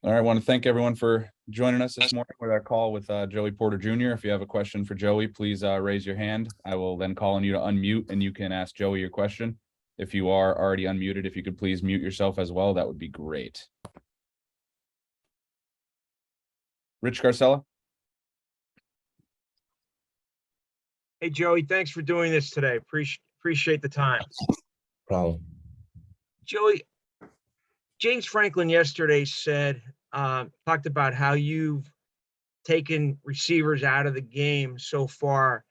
All right, I want to thank everyone for joining us this morning with our call with Joey Porter Jr. If you have a question for Joey, please raise your hand. I will then call on you to unmute and you can ask Joey your question. If you are already unmuted, if you could please mute yourself as well, that would be great. Rich Garcella. Hey, Joey, thanks for doing this today. Appreciate the time. Problem. Joey, James Franklin yesterday said, talked about how you've taken receivers out of the game so far.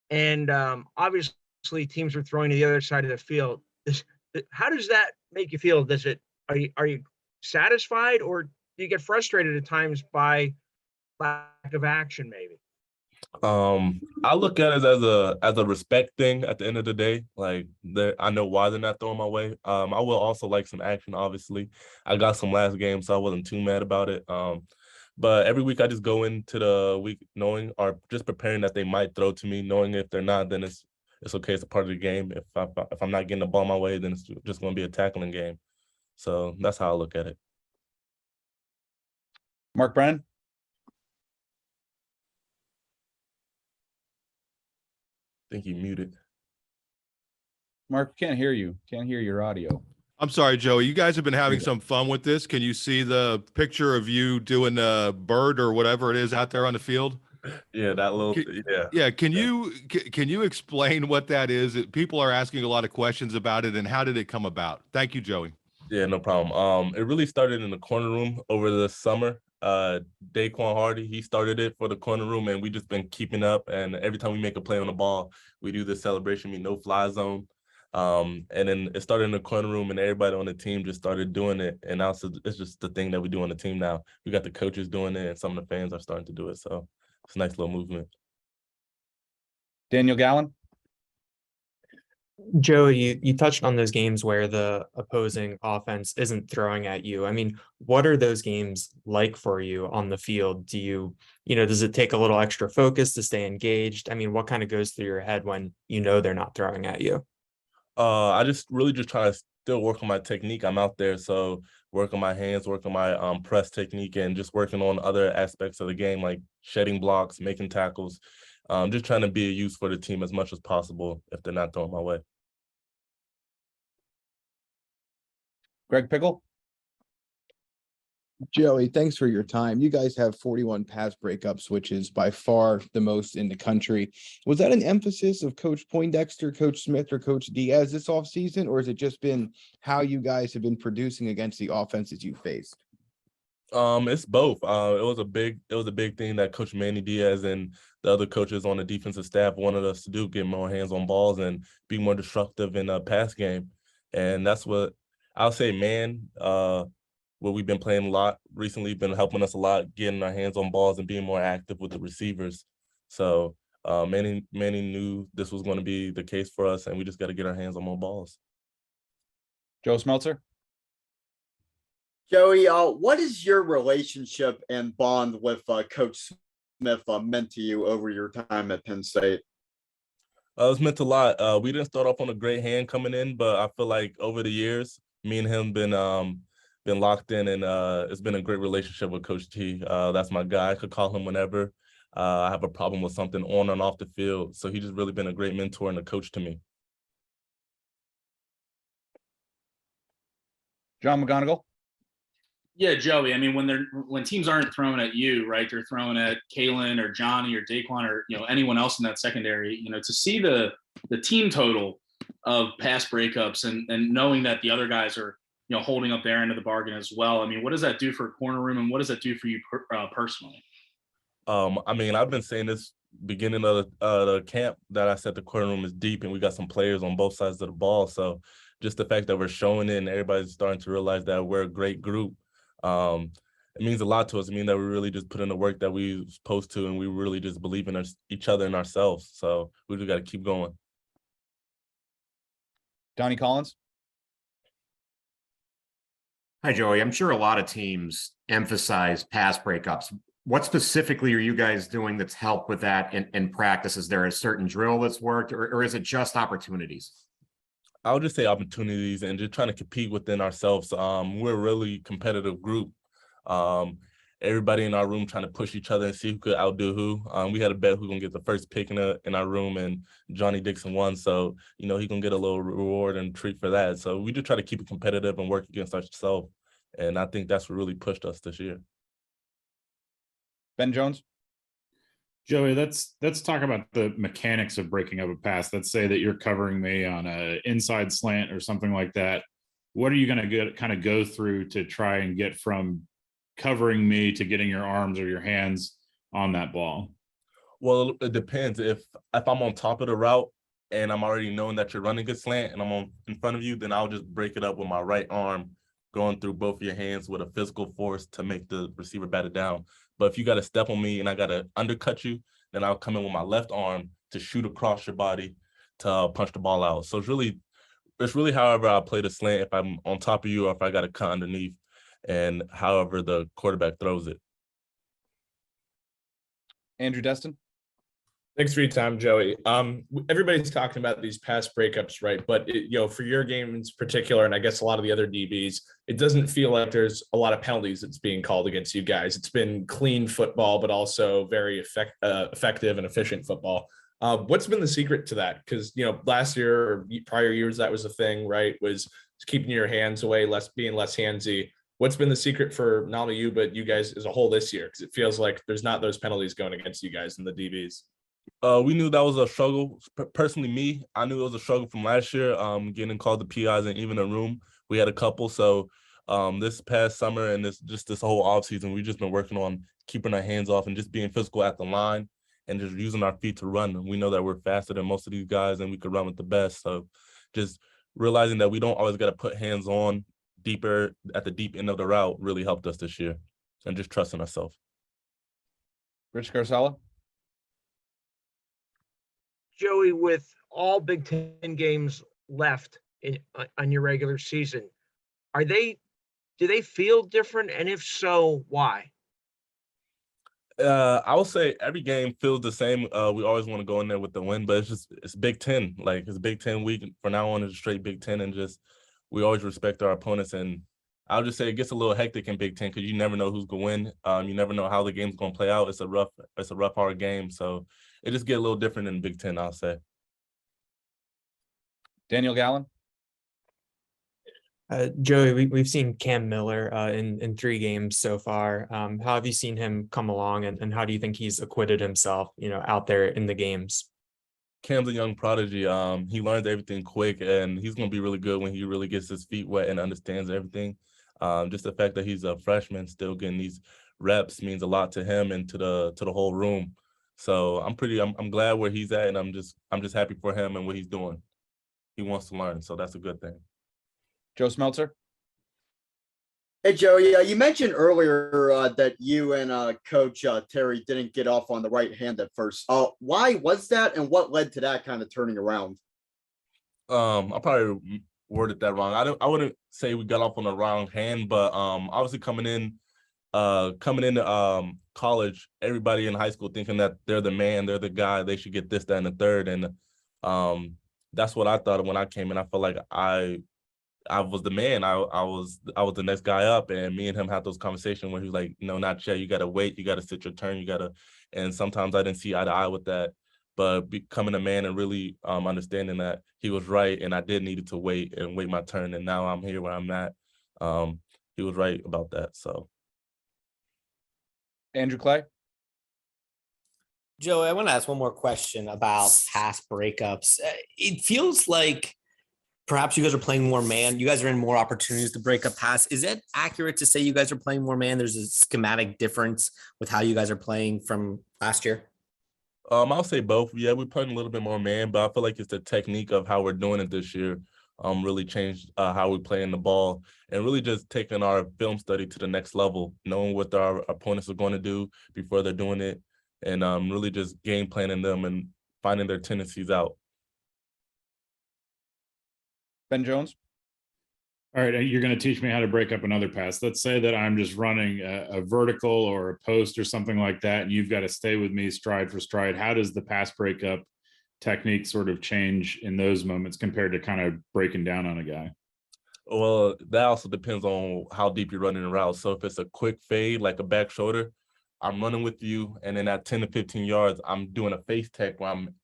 And obviously teams are throwing to the other side of the field. How does that make you feel? Are you satisfied, or do you get frustrated at times by lack of action maybe? I look at it as a respect thing at the end of the day. Like, I know why they're not throwing my way. I will also like some action, obviously. I got some last game, so I wasn't too mad about it. But every week I just go into the week knowing, or just preparing that they might throw to me, knowing if they're not, then it's okay. It's a part of the game. If I'm not getting the ball my way, then it's just going to be a tackling game. So that's how I look at it. Mark Brennan. I think you muted. Mark, can't hear you. Can't hear your audio. I'm sorry, Joey. You guys have been having some fun with this. Can you see the picture of you doing a bird or whatever it is out there on the field? Yeah, that little. Yeah. Can you explain what that is? People are asking a lot of questions about it, and how did it come about? Thank you, Joey. Yeah, no problem. It really started in the corner room over the summer. Daquan Hardy, he started it for the corner room, and we just been keeping up. And every time we make a play on the ball, we do this celebration, no fly zone. And then it started in the corner room, and everybody on the team just started doing it. And now it's just the thing that we do on the team now. We got the coaches doing it, and some of the fans are starting to do it. So it's a nice little movement. Daniel Gallen. Joey, you touched on those games where the opposing offense isn't throwing at you. I mean, what are those games like for you on the field? Does it take a little extra focus to stay engaged? I mean, what kind of goes through your head when they're not throwing at you? I just try to still work on my technique. I'm out there, so work on my hands, work on my press technique, and just working on other aspects of the game, like shedding blocks, making tackles. Just trying to be a use for the team as much as possible if they're not throwing my way. Greg Pickle. Joey, thanks for your time. You guys have 41 pass breakups, which is by far the most in the country. Was that an emphasis of Coach Poindexter, Coach Smith, or Coach Diaz this offseason, or has it just been how you guys have been producing against the offenses you faced? It's both. It was a big thing that Coach Manny Diaz and the other coaches on the defensive staff wanted us to do, get more hands on balls and be more disruptive in a pass game. And that's what I'll say, where we've been playing a lot recently, been helping us a lot, getting our hands on balls and being more active with the receivers. So Manny knew this was going to be the case for us, and we just got to get our hands on more balls. Joe Smeltzer. Joey, what is your relationship and bond with Coach Smith meant to you over your time at Penn State? It's meant a lot. We didn't start off on a great hand coming in, but I feel like over the years, me and him been locked in, and it's been a great relationship with Coach T. That's my guy. I could call him whenever I have a problem with something on and off the field. So he's just really been a great mentor and a coach to me. John McGonigal. Yeah, Joey. I mean, when teams aren't throwing at you, right? They're throwing at Kalen or Johnny or Daquan or anyone else in that secondary. To see the team total of pass breakups and knowing that the other guys are holding up their end of the bargain as well. I mean, what does that do for a corner room, and what does that do for you personally? I mean, I've been saying this beginning of the camp that I said the corner room is deep, and we got some players on both sides of the ball. So just the fact that we're showing it and everybody's starting to realize that we're a great group. It means a lot to us. It means that we really just put in the work that we're supposed to, and we really just believe in each other and ourselves. So we just got to keep going. Donnie Collins. Hi, Joey. I'm sure a lot of teams emphasize pass breakups. What specifically are you guys doing that's helped with that in practice? Is there a certain drill that's worked, or is it just opportunities? I would just say opportunities and just trying to compete within ourselves. We're a really competitive group. Everybody in our room trying to push each other and see who could outdo who. We had a bet who's gonna get the first pick in our room, and Johnny Dixon won. So, he gonna get a little reward and treat for that. So we just try to keep it competitive and work against ourselves. And I think that's what really pushed us this year. Ben Jones. Joey, let's talk about the mechanics of breaking up a pass. Let's say that you're covering me on a inside slant or something like that. What are you going to kind of go through to try and get from covering me to getting your arms or your hands on that ball? Well, it depends. If I'm on top of the route and I'm already knowing that you're running a slant and I'm in front of you, then I'll just break it up with my right arm, going through both of your hands with a physical force to make the receiver bat it down. But if you got to step on me and I got to undercut you, then I'll come in with my left arm to shoot across your body to punch the ball out. So it's really however I play the slant, if I'm on top of you or if I got to cut underneath, and however the quarterback throws it. Andrew Destin. Thanks for your time, Joey. Everybody's talking about these pass breakups, right? But for your game in particular, and I guess a lot of the other DBs, it doesn't feel like there's a lot of penalties that's being called against you guys. It's been clean football, but also very effective and efficient football. What's been the secret to that? Because last year or prior years, that was the thing, right? Was keeping your hands away, being less handsy. What's been the secret for not only you, but you guys as a whole this year? Because it feels like there's not those penalties going against you guys in the DBs. We knew that was a struggle. Personally, I knew it was a struggle from last year, getting called the PIs and even a room. We had a couple. So this past summer and this whole offseason, we've just been working on keeping our hands off and just being physical at the line and just using our feet to run. We know that we're faster than most of these guys and we could run with the best. So just realizing that we don't always got to put hands on deeper at the deep end of the route really helped us this year, and just trusting ourselves. Rich Garcella. Joey, with all Big Ten games left on your regular season, do they feel different? And if so, why? I would say every game feels the same. We always want to go in there with the win, but it's Big Ten. Like, it's Big Ten week. For now on, it's straight Big Ten, and we always respect our opponents. And I'll just say it gets a little hectic in Big Ten because you never know who's gonna win. You never know how the game's gonna play out. It's a rough, hard game. So it just get a little different in Big Ten, I'll say. Daniel Gallen. Joey, we've seen Cam Miller in 3 games so far. How have you seen him come along, and how do you think he's acquitted himself, out there in the games? Cam's a young prodigy. He learns everything quick, and he's going to be really good when he really gets his feet wet and understands everything. Just the fact that he's a freshman still getting these reps means a lot to him and to the whole room. So I'm glad where he's at, and I'm just happy for him and what he's doing. He wants to learn, so that's a good thing. Joe Smeltzer. Hey, Joe. Yeah, you mentioned earlier that you and Coach Terry didn't get off on the right hand at first. Why was that, and what led to that kind of turning around? I probably worded that wrong. I wouldn't say we got off on the wrong hand, but obviously coming into college, everybody in high school thinking that they're the man, they're the guy, they should get this, that, and the third, and that's what I thought when I came in. I felt like I was the man. I was the next guy up, and me and him had those conversations where he was like, no, not yet. You got to wait. You got to sit your turn. And sometimes I didn't see eye to eye with that, but becoming a man and really understanding that he was right, and I did needed to wait my turn. And now I'm here where I'm at. He was right about that. So. Andrew Clay. Joey, I want to ask one more question about pass breakups. It feels like perhaps you guys are playing more man. You guys are in more opportunities to break up pass. Is it accurate to say you guys are playing more man? There's a schematic difference with how you guys are playing from last year? I'll say both. Yeah, we're playing a little bit more man, but I feel like it's the technique of how we're doing it this year really changed how we play in the ball, and really just taking our film study to the next level, knowing what our opponents are going to do before they're doing it, and really just game planning them and finding their tendencies out. Ben Jones. All right, you're going to teach me how to break up another pass. Let's say that I'm just running a vertical or a post or something like that, and you've got to stay with me stride for stride. How does the pass breakup technique sort of change in those moments compared to kind of breaking down on a guy? Well, that also depends on how deep you're running the route. So if it's a quick fade, like a back shoulder, I'm running with you, and then at 10 to 15 yards, I'm doing a face tech where I'm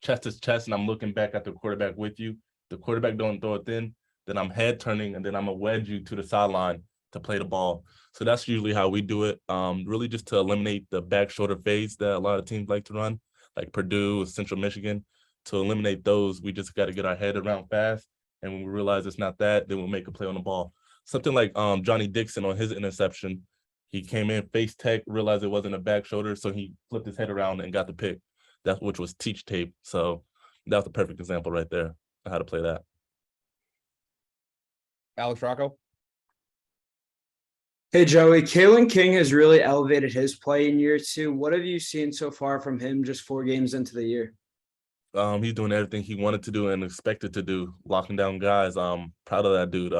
chest to chest and I'm looking back at the quarterback with you. The quarterback don't throw it then I'm head turning, and then I'm gonna wedge you to the sideline to play the ball. So that's usually how we do it. Really just to eliminate the back shoulder fades that a lot of teams like to run, like Purdue, Central Michigan. To eliminate those, we just got to get our head around fast. And when we realize it's not that, then we'll make a play on the ball. Something like Johnny Dixon on his interception, he came in face tech, realized it wasn't a back shoulder, so he flipped his head around and got the pick. That which was teach tape. So that was the perfect example right there of how to play that. Alex Rocco. Hey Joey, Kalen King has really elevated his play in year 2. What have you seen so far from him just 4 games into the year? He's doing everything he wanted to do and expected to do, locking down guys. Proud of that dude.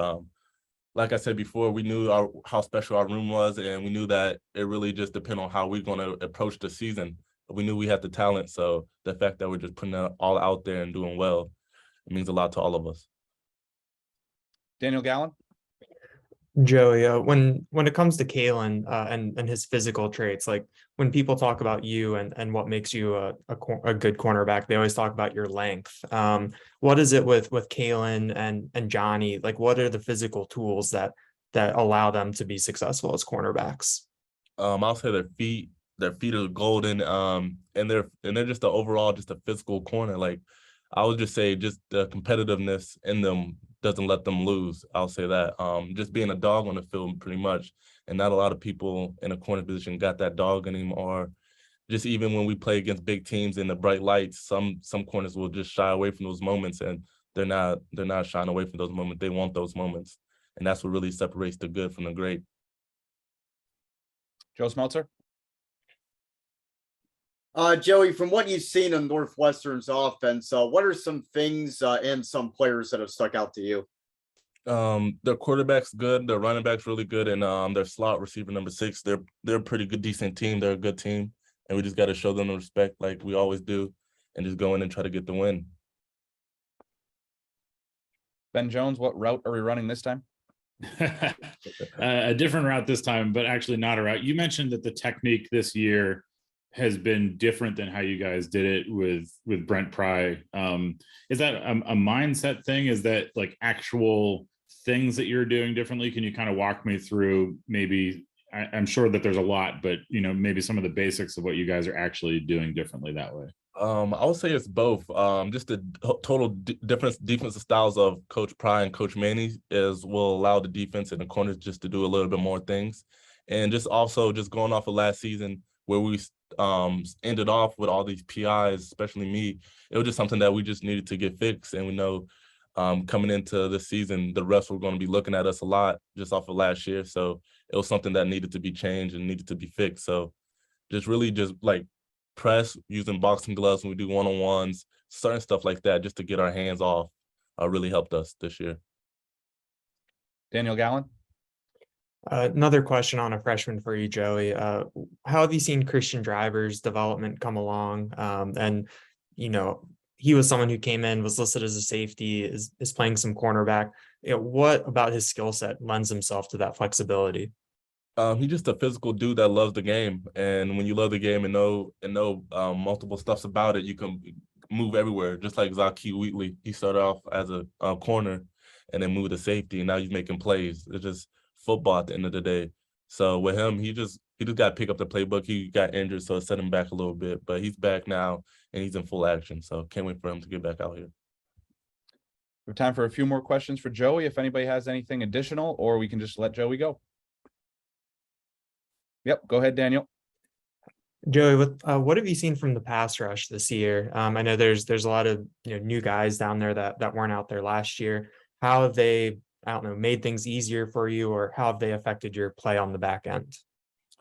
Like I said before, we knew how special our room was, and we knew that it really just depended on how we're going to approach the season. We knew we had the talent, so the fact that we're just putting it all out there and doing well, it means a lot to all of us. Daniel Gallen. Joey, when it comes to Kalen and his physical traits, like when people talk about you and what makes you a good cornerback, they always talk about your length. What is it with Kalen and Johnny? Like, what are the physical tools that allow them to be successful as cornerbacks? I'll say their feet are golden. And they're just the overall just a physical corner. Like I would just say, just the competitiveness in them doesn't let them lose. I'll say that. Just being a dog on the field, pretty much, and not a lot of people in a corner position got that dog in him. Or just even when we play against big teams in the bright lights, some corners will just shy away from those moments, and they're not shying away from those moments. They want those moments, and that's what really separates the good from the great. Joe Smeltzer. Joey, from what you've seen in Northwestern's offense, what are some things and some players that have stuck out to you? Their quarterback's good, their running back's really good, and their slot receiver number 6, they're a pretty good, decent team. They're a good team, and we just got to show them the respect like we always do, and just go in and try to get the win. Ben Jones, what route are we running this time? A different route this time, but actually not a route. You mentioned that the technique this year has been different than how you guys did it with Brent Pry. Is that a mindset thing? Is that like actual things that you're doing differently? Can you kind of walk me through maybe, I'm sure that there's a lot, but maybe some of the basics of what you guys are actually doing differently that way? I would say it's both. Just the total different defensive styles of Coach Pry and Coach Manny will allow the defense and the corners just to do a little bit more things. And just also just going off of last season where we ended off with all these PIs, especially me, it was just something that we just needed to get fixed. And we know coming into this season, the refs were going to be looking at us a lot just off of last year. So it was something that needed to be changed and needed to be fixed. So just really just like press using boxing gloves when we do one-on-ones, certain stuff like that, just to get our hands off really helped us this year. Daniel Gallen. Another question on a freshman for you, Joey. How have you seen Christian Driver's development come along? And he was someone who came in, was listed as a safety, is playing some cornerback. What about his skill set lends himself to that flexibility? He's just a physical dude that loves the game, and when you love the game and know multiple stuffs about it, you can move everywhere. Just like Zaki Wheatley, he started off as a corner, and then moved to safety, and now he's making plays. It's just football at the end of the day. So with him, he just got to pick up the playbook. He got injured, so it set him back a little bit, but he's back now and he's in full action. So can't wait for him to get back out here. We have time for a few more questions for Joey. If anybody has anything additional, or we can just let Joey go. Yep, go ahead, Daniel. Joey, what have you seen from the pass rush this year? I know there's a lot of new guys down there that weren't out there last year. How have they, made things easier for you, or how have they affected your play on the back end?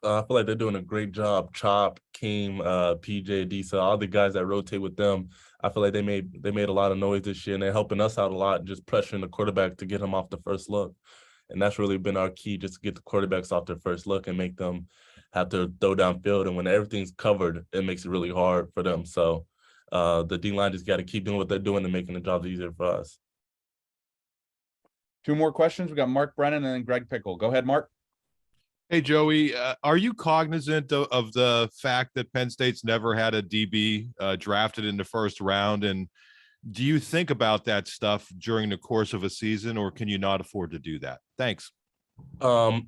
I feel like they're doing a great job. Chop, Keem, PJ, Disa, all the guys that rotate with them. I feel like they made a lot of noise this year, and they're helping us out a lot, just pressuring the quarterback to get him off the first look. And that's really been our key, just to get the quarterbacks off their first look and make them have to throw downfield. And when everything's covered, it makes it really hard for them. So the D-line just got to keep doing what they're doing and making the job easier for us. 2 more questions. We got Mark Brennan and then Greg Pickle. Go ahead, Mark. Hey, Joey, are you cognizant of the fact that Penn State's never had a DB drafted in the first round? And do you think about that stuff during the course of a season, or can you not afford to do that? Thanks.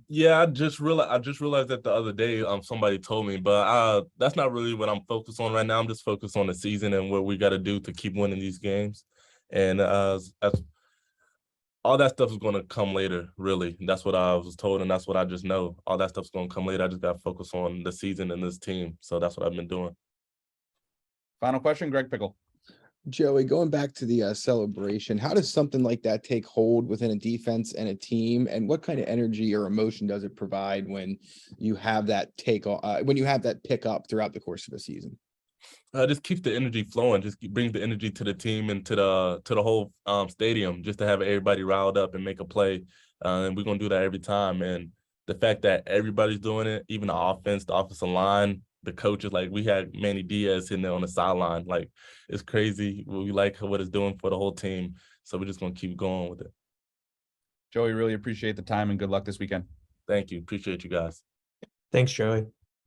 Yeah, I just realized that the other day, somebody told me, but that's not really what I'm focused on right now. I'm just focused on the season and what we got to do to keep winning these games. And all that stuff is going to come later, really. That's what I was told, and that's what I just know. All that stuff's going to come later. I just got to focus on the season and this team. So that's what I've been doing. Final question, Greg Pickle. Joey, going back to the celebration, how does something like that take hold within a defense and a team? And what kind of energy or emotion does it provide when you have that pick up throughout the course of a season? Just keep the energy flowing. Just bring the energy to the team and to the whole stadium, just to have everybody riled up and make a play. And we're gonna do that every time. And the fact that everybody's doing it, even the offense, the offensive line, the coaches, like we had Manny Diaz sitting there on the sideline. Like it's crazy. We like what it's doing for the whole team. So we're just gonna keep going with it. Joey, really appreciate the time and good luck this weekend. Thank you. Appreciate you guys. Thanks, Joey.